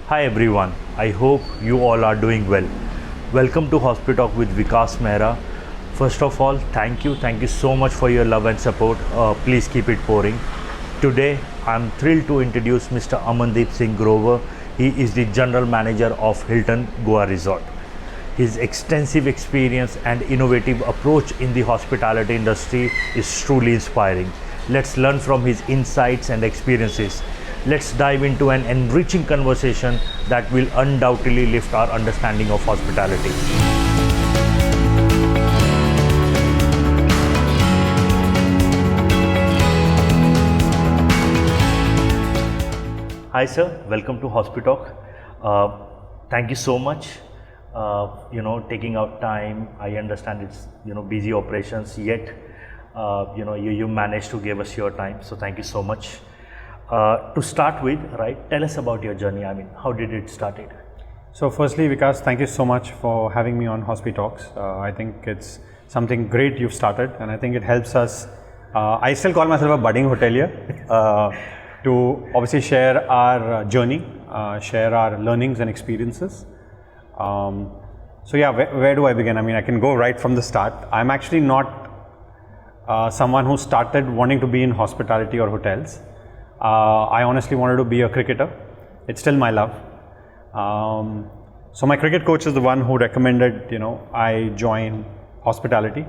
Hi everyone, I hope you all are doing well. Welcome to HospeTalk with Vikas Mehra. First of all, thank you so much for your love and support. Please keep it pouring. Today, I'm thrilled to introduce Mr. Amandeep Singh Grover. He is the General Manager of Hilton Goa Resort. His extensive experience and innovative approach in the hospitality industry is truly inspiring. Let's learn from his insights and experiences. Let's dive into an enriching conversation that will undoubtedly lift our understanding of hospitality. Hi sir, welcome to HospeTalk. Thank you so much. Taking out time. I understand it's busy operations, yet you managed to give us your time. So thank you so much. To start with, right, tell us about your journey. I mean, how did it started? So firstly, Vikas, thank you so much for having me on HospeTalks. I think it's something great you've started, and I think it helps us. I still call myself a budding hotelier, to obviously share our journey, share our learnings and experiences. So yeah, where do I begin? I mean, I can go right from the start. I'm actually not someone who started wanting to be in hospitality or hotels. I honestly wanted to be a cricketer. It's still my love. So my cricket coach is the one who recommended, I join hospitality.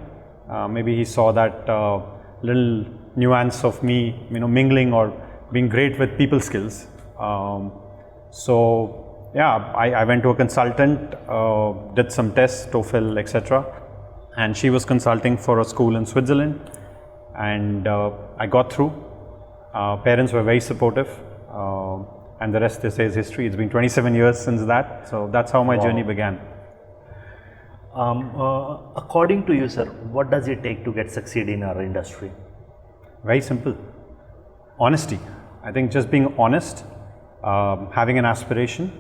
Maybe he saw that little nuance of me, mingling or being great with people skills. So yeah, I went to a consultant, did some tests, TOEFL, etc. And she was consulting for a school in Switzerland, and I got through. Parents were very supportive, and the rest, they say, is history. It's been 27 years since that, so that's how my journey began. According to you, sir, what does it take to get succeed in our industry? Very simple. Honesty. I think just being honest, having an aspiration.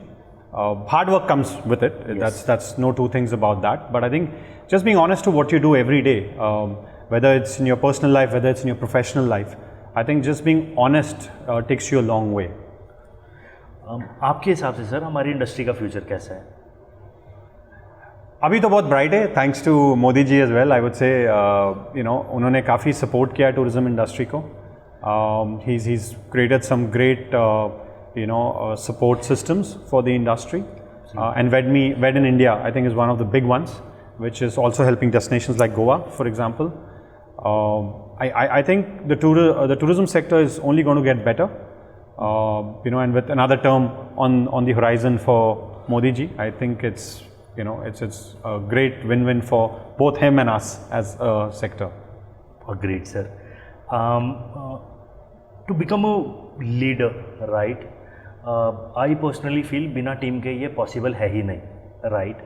Hard work comes with it. Yes. That's no two things about that. But I think just being honest to what you do every day, whether it's in your personal life, whether it's in your professional life, I think just being honest takes you a long way. आपके हिसाब से sir हमारी industry का future कैसा है? अभी तो बहुत ब्राइट है, thanks to Modi ji as well. I would say उन्होंने काफ़ी सपोर्ट किया टूरिज्म इंडस्ट्री को. he's created some great support systems for the industry, and Wed in India, I think, is one of the big ones, which is also helping destinations like Goa, for example. I think the tourism sector is only going to get better, and with another term on the horizon for Modi ji, I think it's a great win-win for both him and us as a sector. Agreed, sir. To become a leader, right? I personally feel बिना team के ये possible है ही नहीं, right?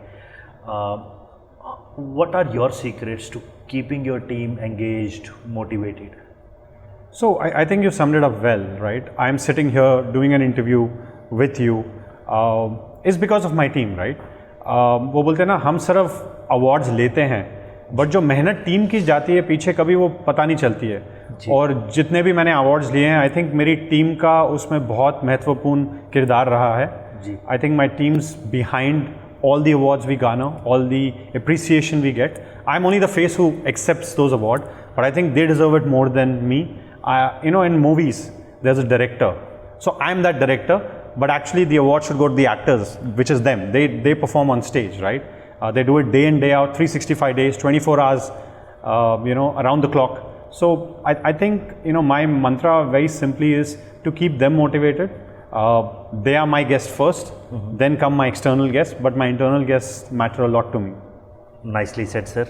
What are your secrets to keeping your team engaged, motivated? So I think you summed it up well, right? I'm sitting here doing an interview with you. It's because of my team, right? वो बोलते हैं ना, हम सिर्फ awards लेते हैं, but जो मेहनत टीम की जाती है पीछे कभी वो पता नहीं चलती है. और जितने भी मैंने अवार्ड्स लिए हैं, आई थिंक मेरी टीम का उसमें बहुत महत्वपूर्ण किरदार रहा है. I think my teams behind all the awards we garner, all the appreciation we get. I'm only the face who accepts those awards, but I think they deserve it more than me. In movies, there's a director. So I'm that director, but actually the award should go to the actors, which is them. They perform on stage, right? They do it day in, day out, 365 days, 24 hours, around the clock. So I think, my mantra very simply is to keep them motivated. They are my guests first, then come my external guests, but my internal guests matter a lot to me. Nicely said, sir.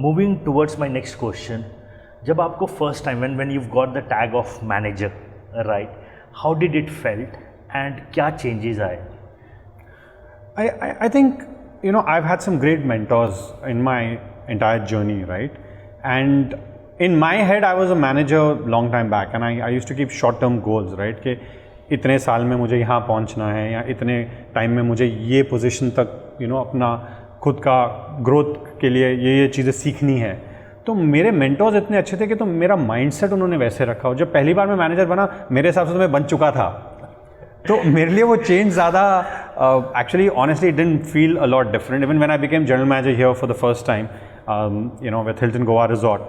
Moving towards my next question, जब आपको first time when you've got the tag of manager, right? How did it felt and क्या changes आए? I think, I've had some great mentors in my entire journey, right? And in my head, I was a manager long time back, and I used to keep short-term goals, right? कि इतने साल में मुझे यहाँ पहुँचना है, या इतने टाइम में मुझे ये पोजीशन तक, अपना खुद का ग्रोथ के लिए ये चीज़ें सीखनी है. तो मेरे मेंटर्स इतने अच्छे थे कि तो मेरा माइंडसेट उन्होंने वैसे रखा. और जब पहली बार मैं मैनेजर बना, मेरे हिसाब से तो मैं बन चुका था. तो मेरे लिए वो चेंज ज़्यादा actually honestly it didn't feel a lot different. Even when I became general manager here for the first time, with Hilton Goa Resort,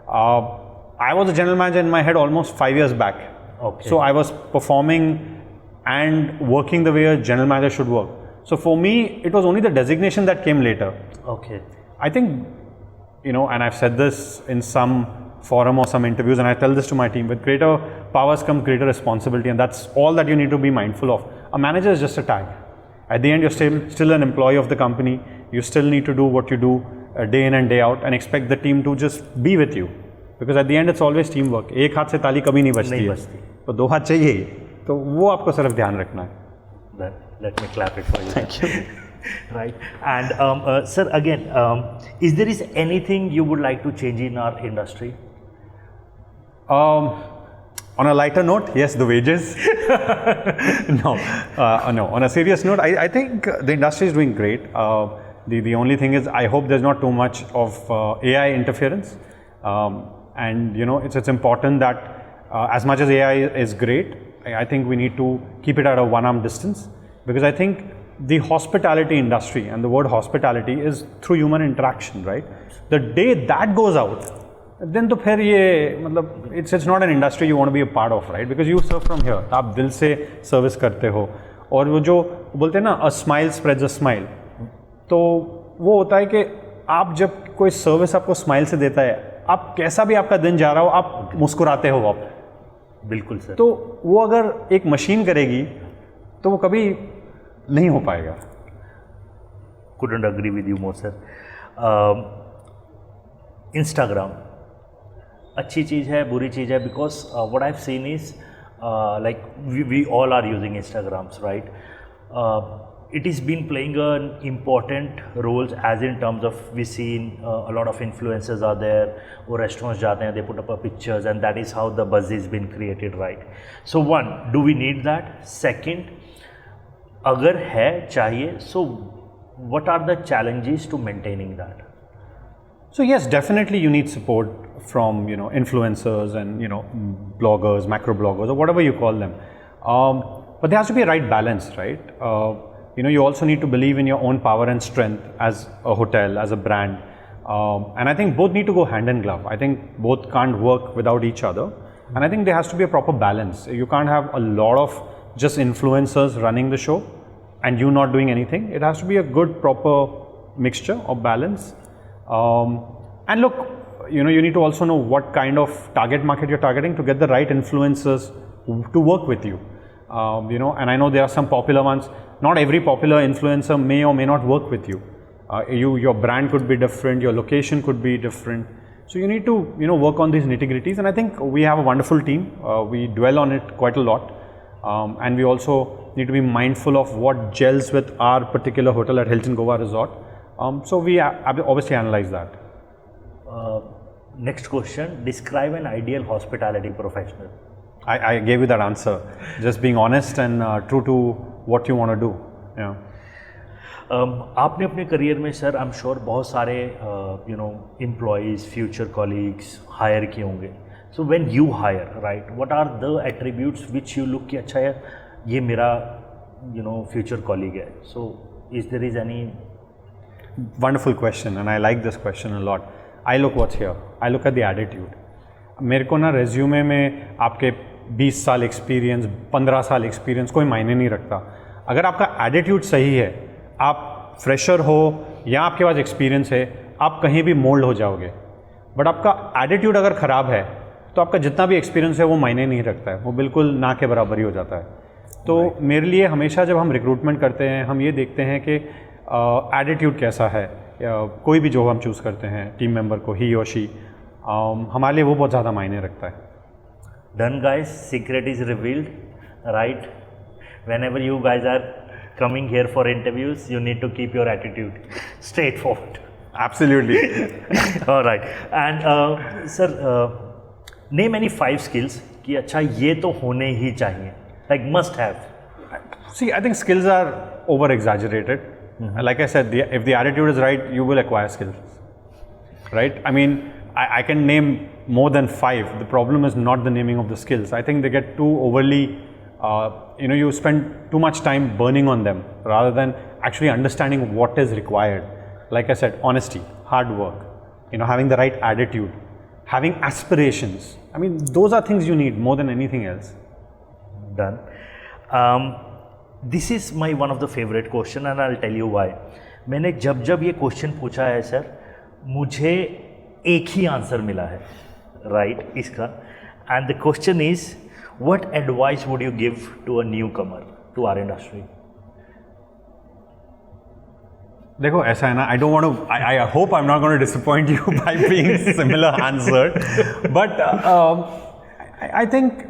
I was a general manager in my head almost 5 years back. Okay. So I was performing and working the way a general manager should work. So for me, it was only the designation that came later. Okay. I think, and I've said this in some forum or some interviews, and I tell this to my team, with greater powers come greater responsibility, and that's all that you need to be mindful of. A manager is just a tag. At the end, you're still an employee of the company. You still need to do what you do day in and day out, and expect the team to just be with you. Because at the end, it's always teamwork. एक हाथ से ताली कभी नहीं बजती है, तो दो हाथ चाहिए ही, तो वो आपको सिर्फ ध्यान रखना है. Let me clap it for you. Thank you. Right. And sir, again, is there anything you would like to change in our industry? On a lighter note, yes, the wages. No. On a serious note, I think the industry is doing great. The only thing is, I hope there's not too much of AI interference. And it's important that as much as AI is great, I think we need to keep it at a one-arm distance, because I think the hospitality industry, and the word hospitality is through human interaction, right? The day that goes out, then तो फिर ये मतलब it's not an industry you want to be a part of, right? Because you serve from here, आप दिल से service करते हो, और वो जो बोलते हैं ना, a smile spreads a smile, तो वो होता है कि आप जब कोई सर्विस आपको स्माइल से देता है, आप कैसा भी आपका दिन जा रहा हो, आप मुस्कुराते हो आप. बिल्कुल सर. तो वो अगर एक मशीन करेगी तो वो कभी नहीं हो पाएगा. Couldn't agree with you more, sir. Instagram अच्छी चीज़ है, बुरी चीज़ है, because what I've seen is like we all are using Instagrams, right? It has been playing an important role, as in terms of we seen a lot of influencers are there, or restaurants जाते हैं, they put up pictures, and that is how the buzz has been created, right? So one, do we need that? Second, अगर है चाहिए, so what are the challenges to maintaining that? So yes, definitely you need support from influencers and bloggers, macro bloggers, or whatever you call them. But there has to be a right balance, right? You also need to believe in your own power and strength as a hotel, as a brand, and I think both need to go hand in glove. I think both can't work without each other, and I think there has to be a proper balance. You can't have a lot of just influencers running the show and you not doing anything. It has to be a good, proper mixture of balance. And look, you need to also know what kind of target market you're targeting to get the right influencers to work with you. And I know there are some popular ones. Not every popular influencer may or may not work with you. Your brand could be different, your location could be different. So you need to work on these nitty-gritties, and I think we have a wonderful team. We dwell on it quite a lot, and we also need to be mindful of what gels with our particular hotel at Hilton Goa Resort. So we obviously analyze that. Next question, describe an ideal hospitality professional. I gave you that answer. Just being honest and true to what you want to do. Yeah. आपने अपने career में sir I am sure बहुत सारे employees future colleagues hire किए होंगे. So when you hire, right, what are the attributes which you look कि अच्छा है ये मेरा फ्यूचर कॉलीग है. So is there is any. Wonderful question, and I like this question a lot. I look what's here. I look at the attitude. मेरे को ना resume में आपके 20 साल एक्सपीरियंस, 15 साल एक्सपीरियंस कोई मायने नहीं रखता. अगर आपका एटीट्यूड सही है, आप फ्रेशर हो या आपके पास एक्सपीरियंस है, आप कहीं भी मोल्ड हो जाओगे. बट आपका एटीट्यूड अगर ख़राब है तो आपका जितना भी एक्सपीरियंस है वो मायने नहीं रखता है, वो बिल्कुल ना के बराबर ही हो जाता है. तो मेरे लिए हमेशा जब हम रिक्रूटमेंट करते हैं, हम ये देखते हैं कि एटीट्यूड कैसा है. कोई भी जो हम चूज़ करते हैं टीम मेंबर को, ही और शी, हमारे लिए वो बहुत ज़्यादा मायने रखता है. Done guys, secret is revealed, right? Whenever you guys are coming here for interviews, you need to keep your attitude straightforward. Absolutely. All right. And sir, name any 5 skills कि अच्छा ये तो होने ही चाहिए, like must have. See, I think skills are over exaggerated. Like I said, if the attitude is right, you will acquire skills, right? I mean, I can name more than 5. The problem is not the naming of the skills. I think they get too overly You spend too much time burning on them rather than actually understanding what is required. Like I said, honesty, hard work, having the right attitude, having aspirations. I mean, those are things you need more than anything else. Done. This is my one of the favorite question and I'll tell you why. मैंने जब ये question पूछा है sir, मुझे एक ही answer मिला है, right, इसका. And the question is, what advice would you give to a newcomer to our industry? देखो ऐसा है ना, I don't want to, I hope I am not going to disappoint you by being similar answered, but I think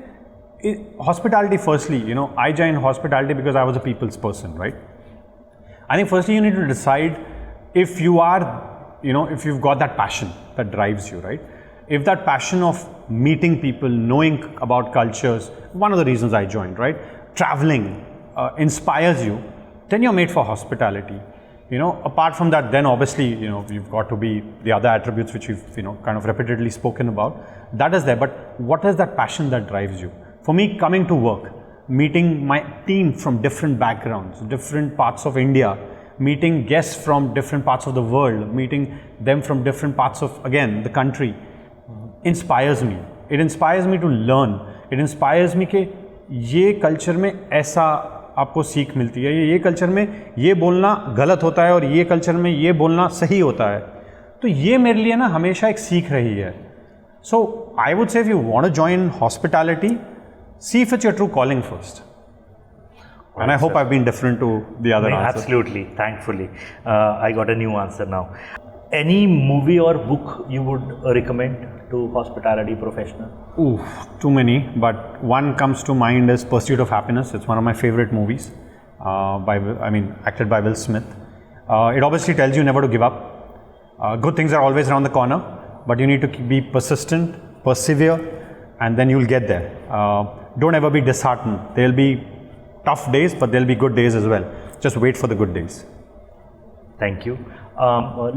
hospitality, firstly, I joined hospitality because I was a people's person, right? I think firstly you need to decide if you are, if you've got that passion that drives you, right? If that passion of meeting people, knowing about cultures, one of the reasons I joined, right? Traveling inspires you, then you're made for hospitality. Apart from that, then obviously, you've got to be the other attributes which you've, kind of repeatedly spoken about. That is there, but what is that passion that drives you? For me, coming to work, meeting my team from different backgrounds, different parts of India, meeting guests from different parts of the world, meeting them from different parts of, again, the country, inspires me. It inspires me to learn. It inspires me कि ये culture में ऐसा आपको सीख मिलती है, ये culture में ये बोलना गलत होता है और ये culture में ये बोलना सही होता है. तो ये मेरे लिए ना हमेशा एक सीख रही है. So I would say if you want to join hospitality, see if it's your true calling first. And I hope I've been different to the other answer. Absolutely, thankfully. I got a new answer now. Any movie or book you would recommend to hospitality professional? Ooh, too many, but one comes to mind is Pursuit of Happiness. It's one of my favorite movies, acted by Will Smith. It obviously tells you never to give up. Good things are always around the corner, but you need to be persistent, persevere, and then you'll get there. Don't ever be disheartened. There'll be tough days, but there'll be good days as well. Just wait for the good days. Thank you.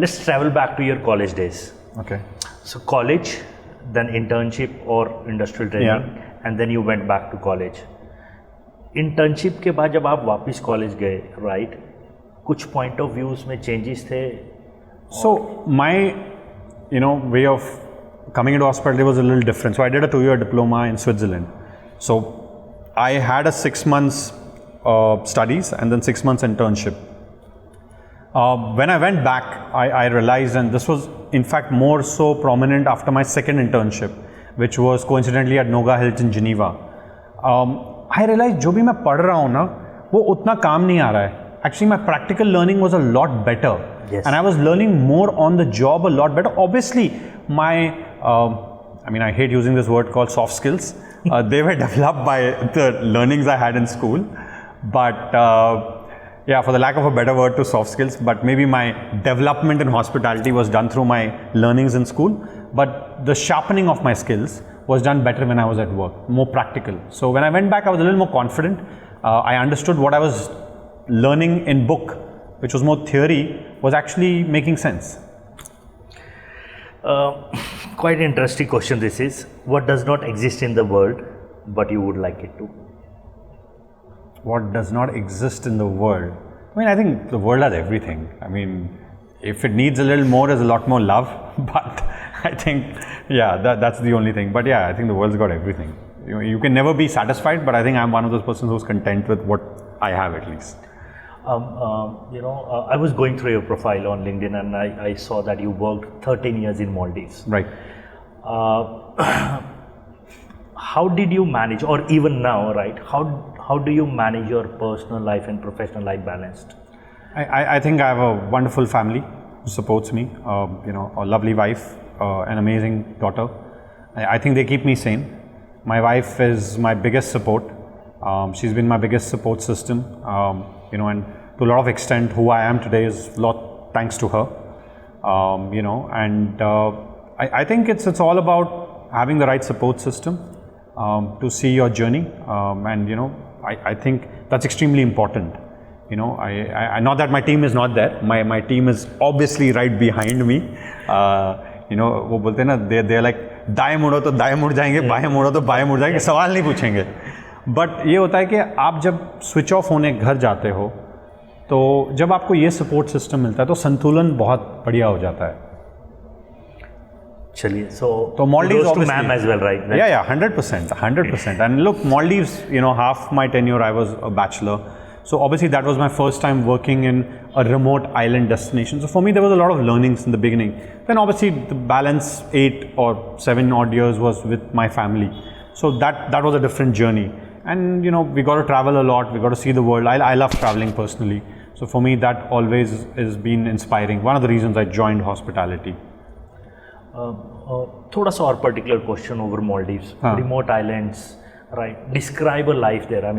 Let's travel back to your college days. Okay. So college, then internship or industrial training, and then you went back to college. Internship के बाद जब आप वापस college गए, right? कुछ point of views में changes थे? So my, way of coming into hospitality was a little different. So I did a 2-year diploma in Switzerland. So I had a 6 months studies and then 6 months internship. When I went back, I realized, and this was in fact more so prominent after my second internship, which was coincidentally at Noga Hilton, Geneva. I realized जो भी मैं पढ़ रहा हूँ ना, वो उतना काम नहीं आ रहा है. Actually, my practical learning was a lot better. Yes. And I was learning more on the job a lot better. Obviously, my, I hate using this word called soft skills. They were developed by the learnings I had in school. But for the lack of a better word to soft skills, but maybe my development in hospitality was done through my learnings in school. But the sharpening of my skills was done better when I was at work, more practical. So when I went back, I was a little more confident. I understood what I was learning in book, which was more theory, was actually making sense. Quite interesting question this is. What does not exist in the world but you would like it to? What does not exist in the world? I think the world has everything. If it needs a little more, there's a lot more love. But I think, that's the only thing. But I think the world's got everything. You can never be satisfied, but I think I'm one of those persons who's content with what I have at least. I was going through your profile on LinkedIn and I saw that you worked 13 years in Maldives. Right. How did you manage, or even now, right? How do you manage your personal life and professional life balanced? I think I have a wonderful family who supports me. A lovely wife, an amazing daughter. I think they keep me sane. My wife is my biggest support. She's been my biggest support system. And to a lot of extent, who I am today is a lot thanks to her. I think it's all about having the right support system to see your journey. I think that's extremely important. I not that my team is not there. My team is obviously right behind me. वो बोलते हैं ना, they're like दाएं मुड़ो तो दाएं मुड़ जाएंगे, बाएं मुड़ो तो बाएं मुड़ जाएंगे, सवाल नहीं पूछेंगे. बट ये होता है कि आप जब स्विच ऑफ होने घर जाते हो तो जब आपको ये सपोर्ट सिस्टम मिलता है तो संतुलन बहुत बढ़िया हो जाता है. चलिए, so Maldives to ma'am as well, right? Yeah, 100%. And look, Maldives, half my tenure I was a bachelor. So obviously that was my first time working in a remote island destination. So for me, there was a lot of learnings in the beginning. Then obviously the balance 8 or 7 odd years was with my family. So that was a different journey. And we got to travel a lot. We got to see the world. I love traveling personally. So for me, that always has been inspiring. One of the reasons I joined hospitality. थोड़ा सा और particular question over Maldives, remote islands, right? Describe a life there. I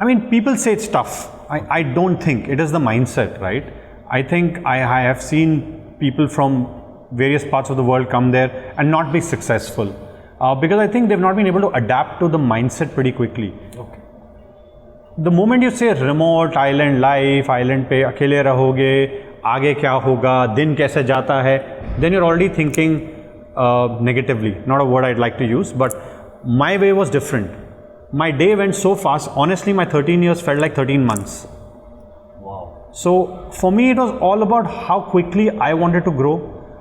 mean, people say it's tough. I don't think it is the mindset, right? I think I have seen people from various parts of the world come there and not be successful because I think they've not been able to adapt to the mindset pretty quickly. Okay. The moment you say remote island life, island पे अकेले रहोगे, आगे क्या होगा, दिन कैसे जाता है, then you're already thinking negatively. Not a word I'd like to use, but my way was different. My day went so fast. Honestly, my 13 years felt like 13 months. Wow. So for me, it was all about how quickly I wanted to grow,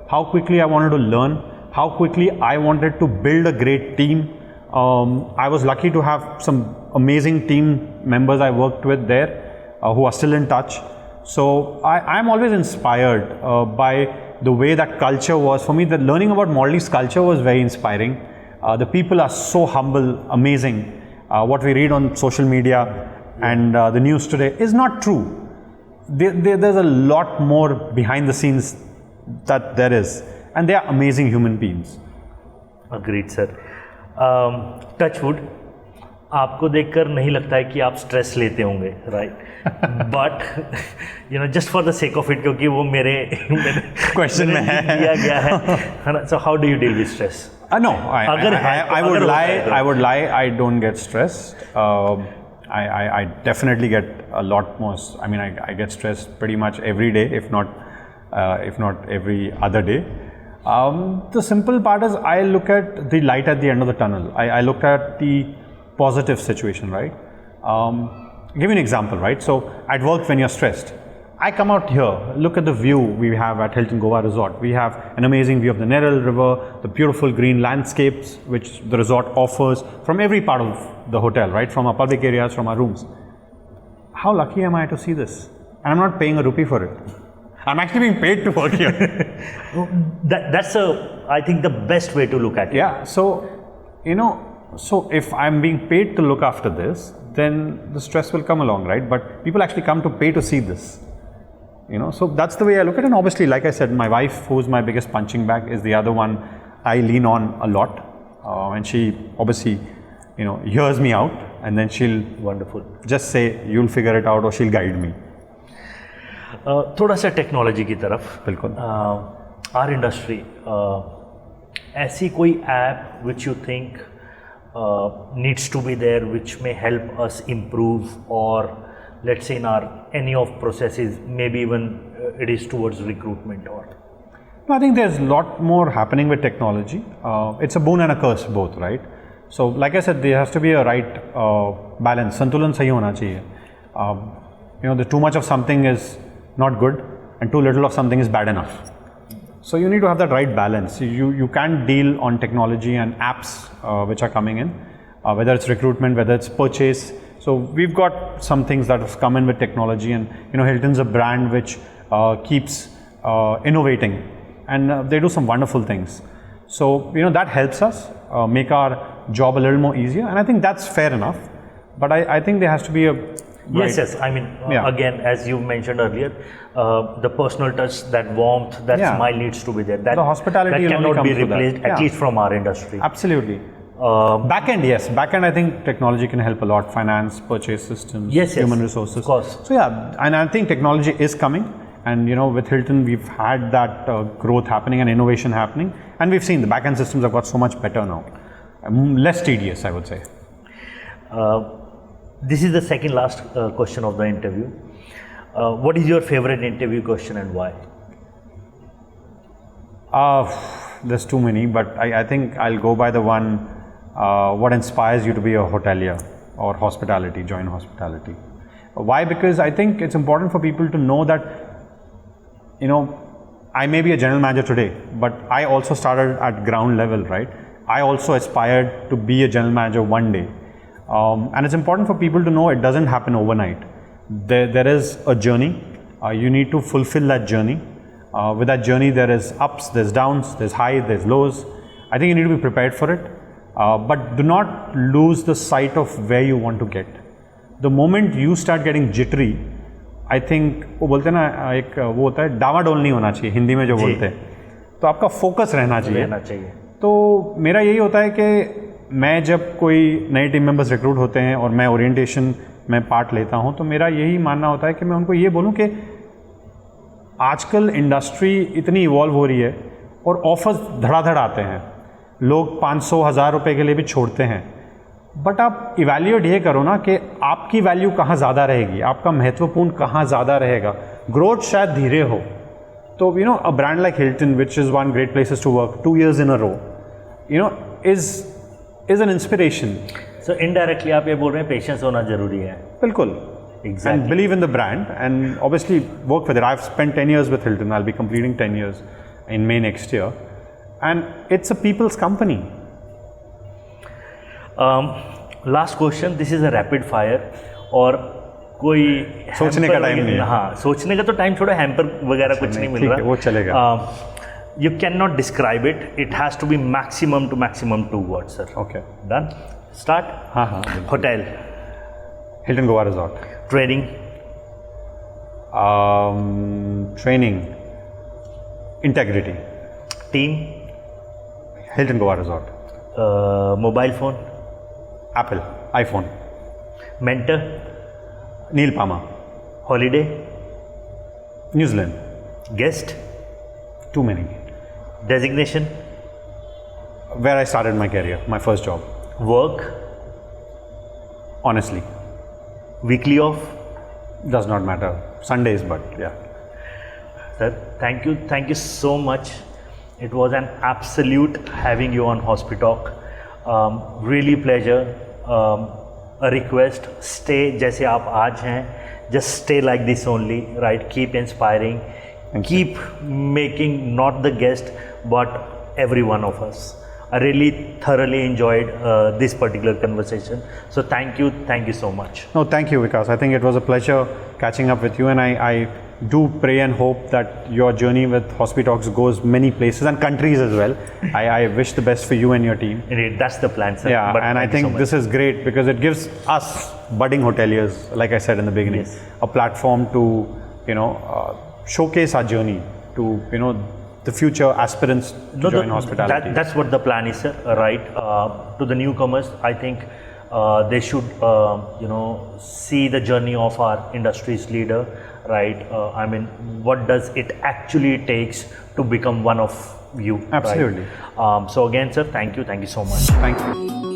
how quickly I wanted to learn, how quickly I wanted to build a great team. I was lucky to have some amazing team members I worked with there who are still in touch. So I'm always inspired by the way that culture was. For me, the learning about Maldives culture was very inspiring. The people are so humble, amazing. What we read on social media and the news today is not true. There's a lot more behind the scenes that there is, and they are amazing human beings. Agreed, sir. Touch wood. आपको देखकर नहीं लगता है कि आप stress लेते होंगे, right? But just for the sake of it, क्योंकि वो मेरे क्वेश्चन में दिया गया है. So how do you deal with stress? No, I would lie. I don't get stressed. I definitely get a lot more. I mean, I get stressed pretty much every day, if not every other day. The simple part is I look at the light at the end of the tunnel. I look at the positive situation, right? Give you an example, right? So at work, when you're stressed, I come out here, look at the view we have at Hilton Goa Resort. We have an amazing view of the Neral River, the beautiful green landscapes which the resort offers from every part of the hotel, right? From our public areas, from our rooms. How lucky am I to see this? And I'm not paying a rupee for it. I'm actually being paid to work here. That's I think, the best way to look at it. Yeah. So, so if I'm being paid to look after this, then the stress will come along, right? But people actually come to pay to see this. So that's the way I look at it. And obviously, like I said, my wife, who's my biggest punching bag, is the other one I lean on a lot. And she obviously, hears me out, and then she'll just say, you'll figure it out, or she'll guide me. थोड़ा सा technology की तरफ. बिल्कुल. Our industry, ऐसी कोई app which you think needs to be there, which may help us improve, or let's say in our any of processes, maybe even it is towards recruitment? Or I think there's a lot more happening with technology. It's a boon and a curse both, right? So like I said, there has to be a right balance. Santulan sahi hona chahiye. The too much of something is not good, and too little of something is bad enough. So you need to have that right balance. You can't deal on technology and apps which are coming in, whether it's recruitment, whether it's purchase. So we've got some things that have come in with technology, and Hilton's a brand which keeps innovating, and they do some wonderful things. So that helps us make our job a little more easier, and I think that's fair enough. But I think there has to be a Yes. I mean, again, as you mentioned earlier, the personal touch, that warmth, that smile needs to be there. That, the hospitality that cannot be replaced, at least from our industry. Absolutely. Backend, yes. Backend, I think technology can help a lot. Finance, purchase systems, human resources. Of course. So and I think technology is coming. And with Hilton, we've had that growth happening and innovation happening. And we've seen the backend systems have got so much better now. Less tedious, I would say. This is the second last question of the interview. What is your favorite interview question and why? There's too many, but I think I'll go by the one what inspires you to be a hotelier or hospitality, join hospitality? Why? Because I think it's important for people to know that, you know, I may be a general manager today, but I also started at ground level, right? I also aspired to be a general manager one day. And it's important for people to know it doesn't happen overnight. There is a journey. You need to fulfill that journey. With that journey, there is ups, there's downs, there's highs, there's lows. I think you need to be prepared for it. But do not lose the sight of where you want to get. The moment you start getting jittery, I think वो बोलते हैं ना, एक वो होता है डावाडोल नहीं होना चाहिए, हिंदी में जो बोलते हैं, तो आपका फोकस रहना चाहिए। तो मेरा यही होता है कि मैं जब कोई नए टीम मेंबर्स रिक्रूट होते हैं और मैं ओरिएंटेशन में पार्ट लेता हूं, तो मेरा यही मानना होता है कि मैं उनको ये बोलूं कि आजकल इंडस्ट्री इतनी इवॉल्व हो रही है और ऑफर्स धड़ाधड़ आते हैं, लोग 500,000 रुपये के लिए भी छोड़ते हैं, बट आप इवैल्यूएट ये करो ना कि आपकी वैल्यू कहाँ ज़्यादा रहेगी, आपका महत्वपूर्ण कहाँ ज़्यादा रहेगा। ग्रोथ शायद धीरे हो, तो you know a brand like Hilton which is one great places to work 2 years in a row, you know is an inspiration. So indirectly आप ये बोल रहे हैं पेशेंस होना जरूरी है। बिल्कुल, Exactly. And believe in the brand and obviously work with it. I've spent 10 years with Hilton. I'll be completing 10 years in May next year, and it's a people's company. Last question. This is a rapid fire. और कोई सोचने का time नहीं है। हाँ, सोचने का तो टाइम छोड़ो, हैम्पर वगैरह कुछ नहीं मिल रहा, वो चलेगा। You cannot describe it. It has to be maximum to maximum 2 words, sir. Okay. Done. Start. हाँ. Hotel. Hilton Goa Resort. Trading. Training. Integrity. Team. Hilton Goa Resort. Mobile phone. Apple. iPhone. Mentor. Neil Palmer. Holiday. New Zealand. Guest. Too many. Designation. Where I started my career, my first job. Work. Honestly. Weekly off. Does not matter. Sundays, but yeah. Sir, thank you so much. It was an absolute having you on HospeTalk. Really pleasure. A request, stay जैसे आप आज हैं, just stay like this only, right? Keep inspiring, keep making not the guest but every one of us. I really thoroughly enjoyed this particular conversation. So thank you so much. No, thank you, Vikas. I think it was a pleasure catching up with you, and I do pray and hope that your journey with HospeTalks goes many places and countries as well. I wish the best for you and your team. Indeed, that's the plan, sir. Yeah, but and I think this is great because it gives us budding hoteliers, like I said in the beginning, a platform to, you know, showcase our journey to, you know, the future aspirants to join hospitality. That's what the plan is, sir. Right? To the newcomers, I think they should, you know, see the journey of our industry's leader. Right? I mean, what does it actually takes to become one of you? Absolutely. Right? So again, sir, thank you so much. Thank you.